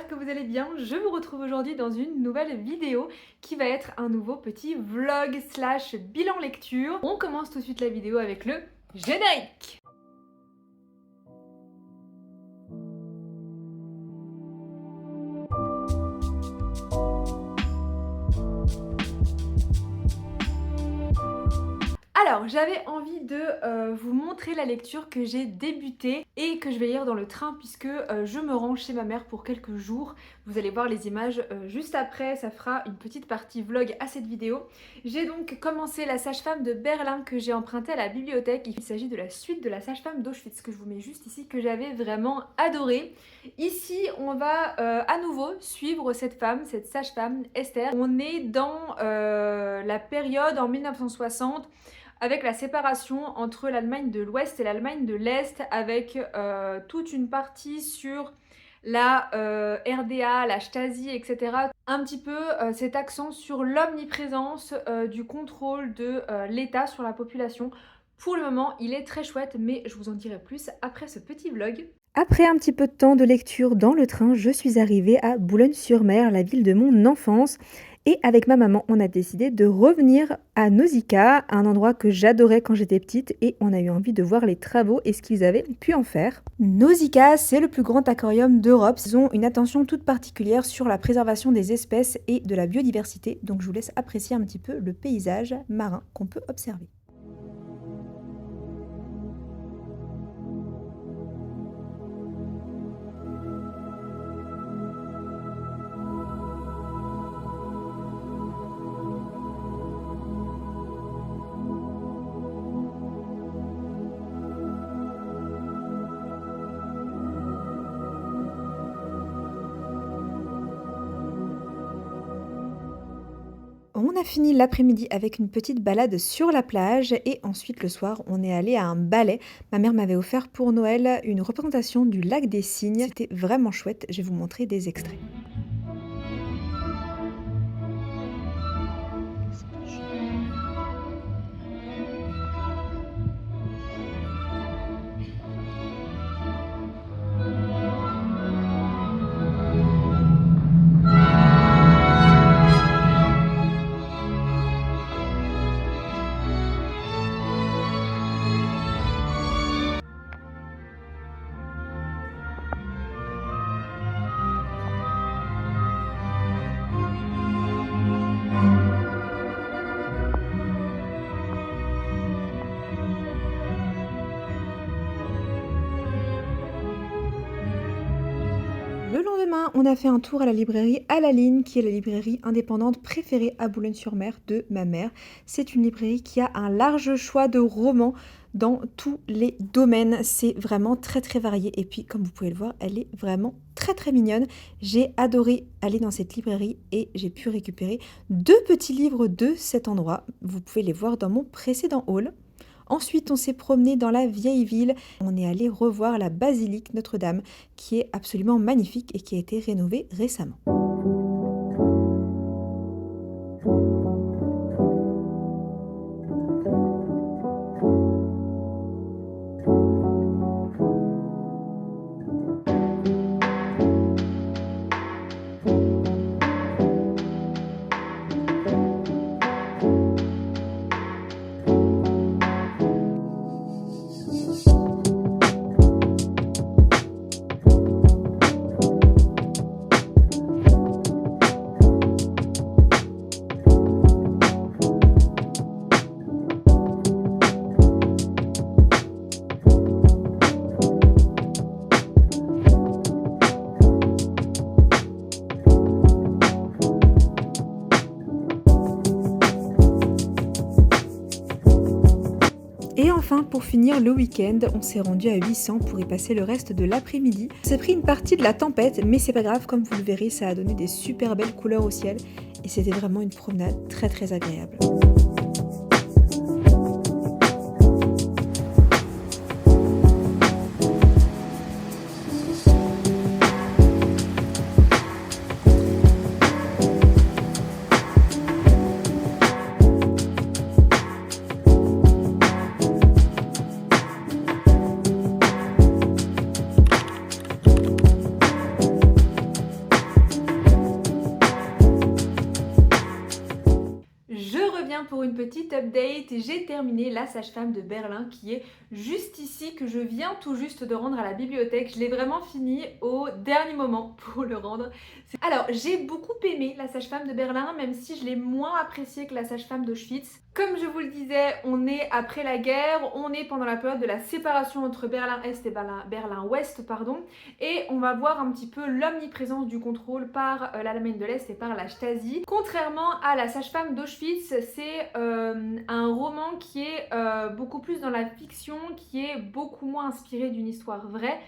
j'espère que vous allez bien. Je vous retrouve aujourd'hui dans une nouvelle vidéo qui va être un nouveau petit vlog slash bilan lecture. On commence tout de suite la vidéo avec le générique. Alors, j'avais envie de vous montrer la lecture que j'ai débutée et que je vais lire dans le train puisque je me rends chez ma mère pour quelques jours. Vous allez voir les images juste après, ça fera une petite partie vlog à cette vidéo. J'ai donc commencé La Sage-Femme de Berlin que j'ai empruntée à la bibliothèque. Il s'agit de la suite de La Sage-Femme d'Auschwitz que je vous mets juste ici, que j'avais vraiment adoré. Ici, on va à nouveau suivre cette femme, cette sage-femme, Esther. On est dans la période en 1960 avec la séparation entre l'Allemagne de l'Ouest et l'Allemagne de l'Est, avec toute une partie sur la RDA, la Stasi, etc. Un petit peu cet accent sur l'omniprésence du contrôle de l'État sur la population. Pour le moment, il est très chouette, mais je vous en dirai plus après ce petit vlog. Après un petit peu de temps de lecture dans le train, je suis arrivée à Boulogne-sur-Mer, la ville de mon enfance. Et avec ma maman, on a décidé de revenir à Nausicaa, un endroit que j'adorais quand j'étais petite, et on a eu envie de voir les travaux et ce qu'ils avaient pu en faire. Nausicaa, c'est le plus grand aquarium d'Europe. Ils ont une attention toute particulière sur la préservation des espèces et de la biodiversité, donc je vous laisse apprécier un petit peu le paysage marin qu'on peut observer. On a fini l'après-midi avec une petite balade sur la plage et ensuite le soir on est allé à un ballet. Ma mère m'avait offert pour Noël une représentation du lac des Cygnes. C'était vraiment chouette, je vais vous montrer des extraits. Le lendemain, on a fait un tour à la librairie À la Ligne, qui est la librairie indépendante préférée à Boulogne-sur-Mer de ma mère. C'est une librairie qui a un large choix de romans dans tous les domaines. C'est vraiment très très varié. Et puis, comme vous pouvez le voir, elle est vraiment très très mignonne. J'ai adoré aller dans cette librairie et j'ai pu récupérer 2 petits livres de cet endroit. Vous pouvez les voir dans mon précédent haul. Ensuite, on s'est promené dans la vieille ville. On est allé revoir la basilique Notre-Dame, qui est absolument magnifique et qui a été rénovée récemment. Et enfin, pour finir le week-end, on s'est rendu à 800 pour y passer le reste de l'après-midi. On s'est pris une partie de la tempête, mais c'est pas grave, comme vous le verrez, ça a donné des super belles couleurs au ciel et c'était vraiment une promenade très très agréable. pour une petite update. J'ai terminé La Sage-Femme de Berlin qui est juste ici, que je viens tout juste de rendre à la bibliothèque. Je l'ai vraiment fini au dernier moment pour le rendre. Alors, j'ai beaucoup aimé La Sage-Femme de Berlin, même si je l'ai moins apprécié que La Sage-Femme d'Auschwitz. Comme je vous le disais, on est après la guerre, on est pendant la période de la séparation entre Berlin-Est et Berlin-Ouest, pardon, et on va voir un petit peu l'omniprésence du contrôle par l'Allemagne de l'Est et par la Stasi. Contrairement à La Sage-Femme d'Auschwitz, c'est un roman qui est beaucoup plus dans la fiction, qui est beaucoup moins inspiré d'une histoire vraie.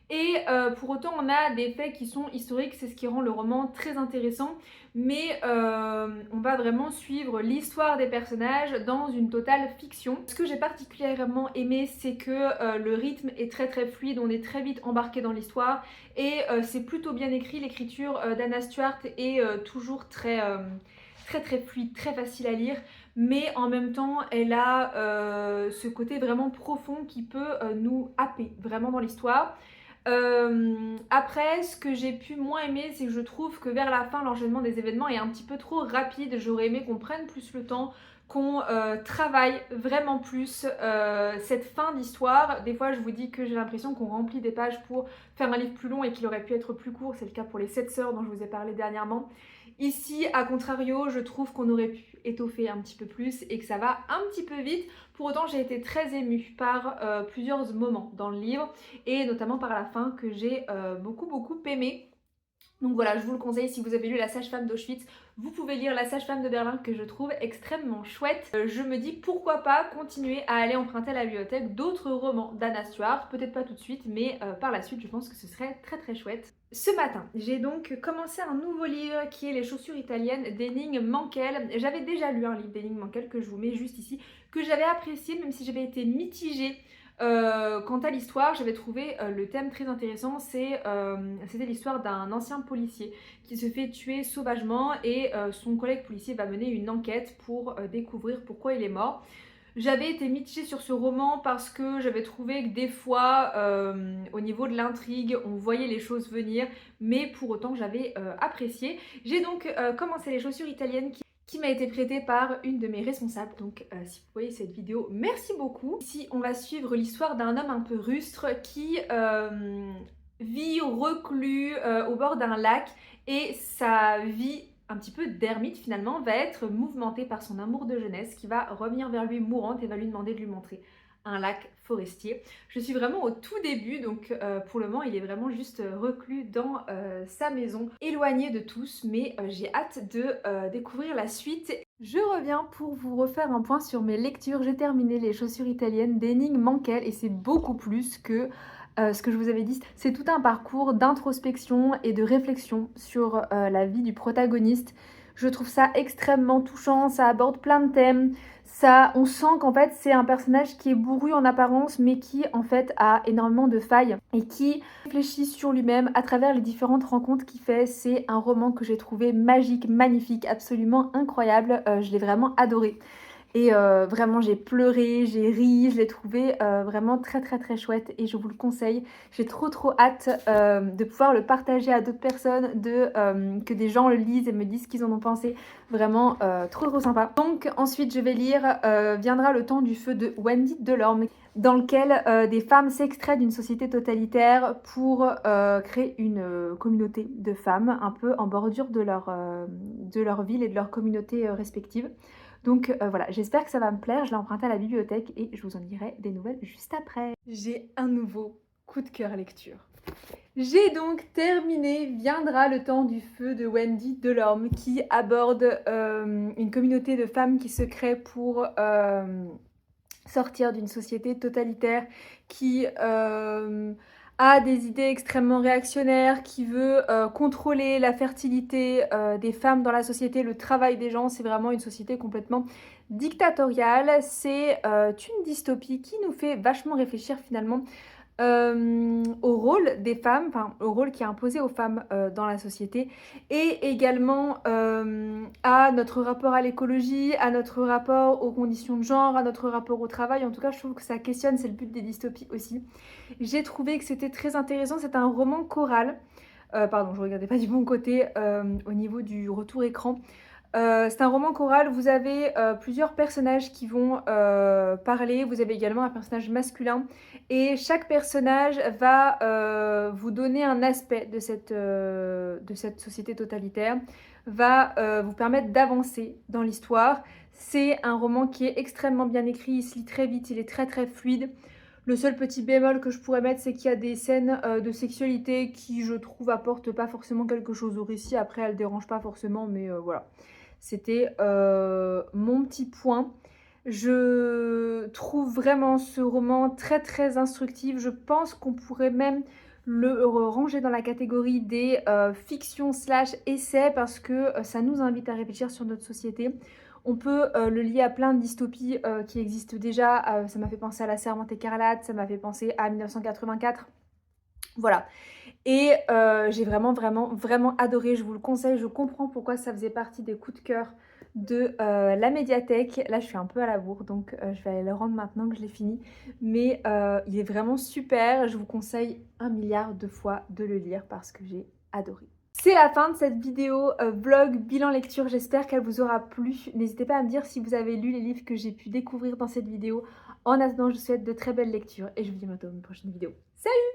Et pour autant, on a des faits qui sont historiques, c'est ce qui rend le roman très intéressant. Mais on va vraiment suivre l'histoire des personnages dans une totale fiction. Ce que j'ai particulièrement aimé, c'est que le rythme est très très fluide, on est très vite embarqué dans l'histoire. Et c'est plutôt bien écrit, l'écriture d'Anna Stuart est toujours très fluide, très facile à lire. Mais en même temps, elle a ce côté vraiment profond qui peut nous happer vraiment dans l'histoire. Après, ce que j'ai pu moins aimer, c'est que je trouve que vers la fin, l'enchaînement des événements est un petit peu trop rapide. J'aurais aimé qu'on prenne plus le temps, qu'on travaille vraiment plus cette fin d'histoire. Des fois, je vous dis que j'ai l'impression qu'on remplit des pages pour faire un livre plus long et qu'il aurait pu être plus court. C'est le cas pour les 7 sœurs dont je vous ai parlé dernièrement. Ici, à contrario, je trouve qu'on aurait pu étoffer un petit peu plus et que ça va un petit peu vite. Pour autant, j'ai été très émue par plusieurs moments dans le livre et notamment par la fin que j'ai beaucoup aimé. Donc voilà, je vous le conseille, si vous avez lu La Sage-Femme d'Auschwitz, vous pouvez lire La Sage-Femme de Berlin que je trouve extrêmement chouette. Je me dis pourquoi pas continuer à aller emprunter à la bibliothèque d'autres romans d'Anna Stuart, peut-être pas tout de suite, mais par la suite je pense que ce serait très chouette. Ce matin, j'ai donc commencé un nouveau livre qui est Les chaussures italiennes d'Henning Mankell. J'avais déjà lu un livre d'Henning Mankell que je vous mets juste ici, que j'avais apprécié même si j'avais été mitigée. Quant à l'histoire, j'avais trouvé le thème très intéressant. C'était l'histoire d'un ancien policier qui se fait tuer sauvagement et son collègue policier va mener une enquête pour découvrir pourquoi il est mort. J'avais été mitigée sur ce roman parce que j'avais trouvé que des fois, au niveau de l'intrigue, on voyait les choses venir, mais pour autant j'avais apprécié. J'ai donc commencé Les chaussures italiennes qui m'a été prêtée par une de mes responsables. Donc si vous voyez cette vidéo, merci beaucoup. Ici, on va suivre l'histoire d'un homme un peu rustre qui vit reclus au bord d'un lac et sa vie un petit peu d'ermite finalement va être mouvementée par son amour de jeunesse qui va revenir vers lui mourante et va lui demander de lui montrer un lac forestier. Je suis vraiment au tout début, donc pour le moment il est vraiment juste reclus dans sa maison, éloigné de tous, mais j'ai hâte de découvrir la suite. Je reviens pour vous refaire un point sur mes lectures. J'ai terminé Les chaussures italiennes d'Henning Mankell et c'est beaucoup plus que ce que je vous avais dit. C'est tout un parcours d'introspection et de réflexion sur la vie du protagoniste. Je trouve ça extrêmement touchant, ça aborde plein de thèmes. On sent qu'en fait c'est un personnage qui est bourru en apparence mais qui en fait a énormément de failles et qui réfléchit sur lui-même à travers les différentes rencontres qu'il fait. C'est un roman que j'ai trouvé magique, magnifique, absolument incroyable. Je l'ai vraiment adoré. Et vraiment j'ai pleuré, j'ai ri, je l'ai trouvé vraiment très chouette et je vous le conseille. J'ai trop hâte de pouvoir le partager à d'autres personnes, que des gens le lisent et me disent ce qu'ils en ont pensé. Vraiment trop sympa. Donc ensuite je vais lire Viendra le temps du feu de Wendy Delorme, dans lequel des femmes s'extraient d'une société totalitaire pour créer une communauté de femmes un peu en bordure de leur ville et de leur communauté respective. Donc voilà, j'espère que ça va me plaire. Je l'ai emprunté à la bibliothèque et je vous en dirai des nouvelles juste après. J'ai un nouveau coup de cœur lecture. J'ai donc terminé Viendra le temps du feu de Wendy Delorme qui aborde une communauté de femmes qui se crée pour sortir d'une société totalitaire qui a des idées extrêmement réactionnaires, qui veut contrôler la fertilité des femmes dans la société, le travail des gens. C'est vraiment une société complètement dictatoriale. C'est une dystopie qui nous fait vachement réfléchir finalement au rôle des femmes, enfin au rôle qui est imposé aux femmes dans la société, et également à notre rapport à l'écologie, à notre rapport aux conditions de genre, à notre rapport au travail. En tout cas, je trouve que ça questionne, c'est le but des dystopies aussi. J'ai trouvé que c'était très intéressant, c'est un roman choral. Pardon, je regardais pas du bon côté au niveau du retour écran. C'est un roman choral, vous avez plusieurs personnages qui vont parler, vous avez également un personnage masculin et chaque personnage va vous donner un aspect de cette société totalitaire, va vous permettre d'avancer dans l'histoire. C'est un roman qui est extrêmement bien écrit, il se lit très vite, il est très très fluide. Le seul petit bémol que je pourrais mettre, c'est qu'il y a des scènes de sexualité qui, je trouve, apportent pas forcément quelque chose au récit. Après, elles dérangent pas forcément, mais voilà. C'était mon petit point. Je trouve vraiment ce roman très très instructif. Je pense qu'on pourrait même le ranger dans la catégorie des fictions slash essais parce que ça nous invite à réfléchir sur notre société. On peut le lier à plein de dystopies qui existent déjà. Ça m'a fait penser à La Servante écarlate, ça m'a fait penser à 1984. Voilà. Et j'ai vraiment adoré, je vous le conseille. Je comprends pourquoi ça faisait partie des coups de cœur de la médiathèque. Là, je suis un peu à la bourre, donc je vais aller le rendre maintenant que je l'ai fini. Mais il est vraiment super. Je vous conseille 1 milliard de fois de le lire parce que j'ai adoré. C'est la fin de cette vidéo vlog bilan lecture, j'espère qu'elle vous aura plu. N'hésitez pas à me dire si vous avez lu les livres que j'ai pu découvrir dans cette vidéo. En attendant, je vous souhaite de très belles lectures et je vous dis à bientôt dans une prochaine vidéo. Salut!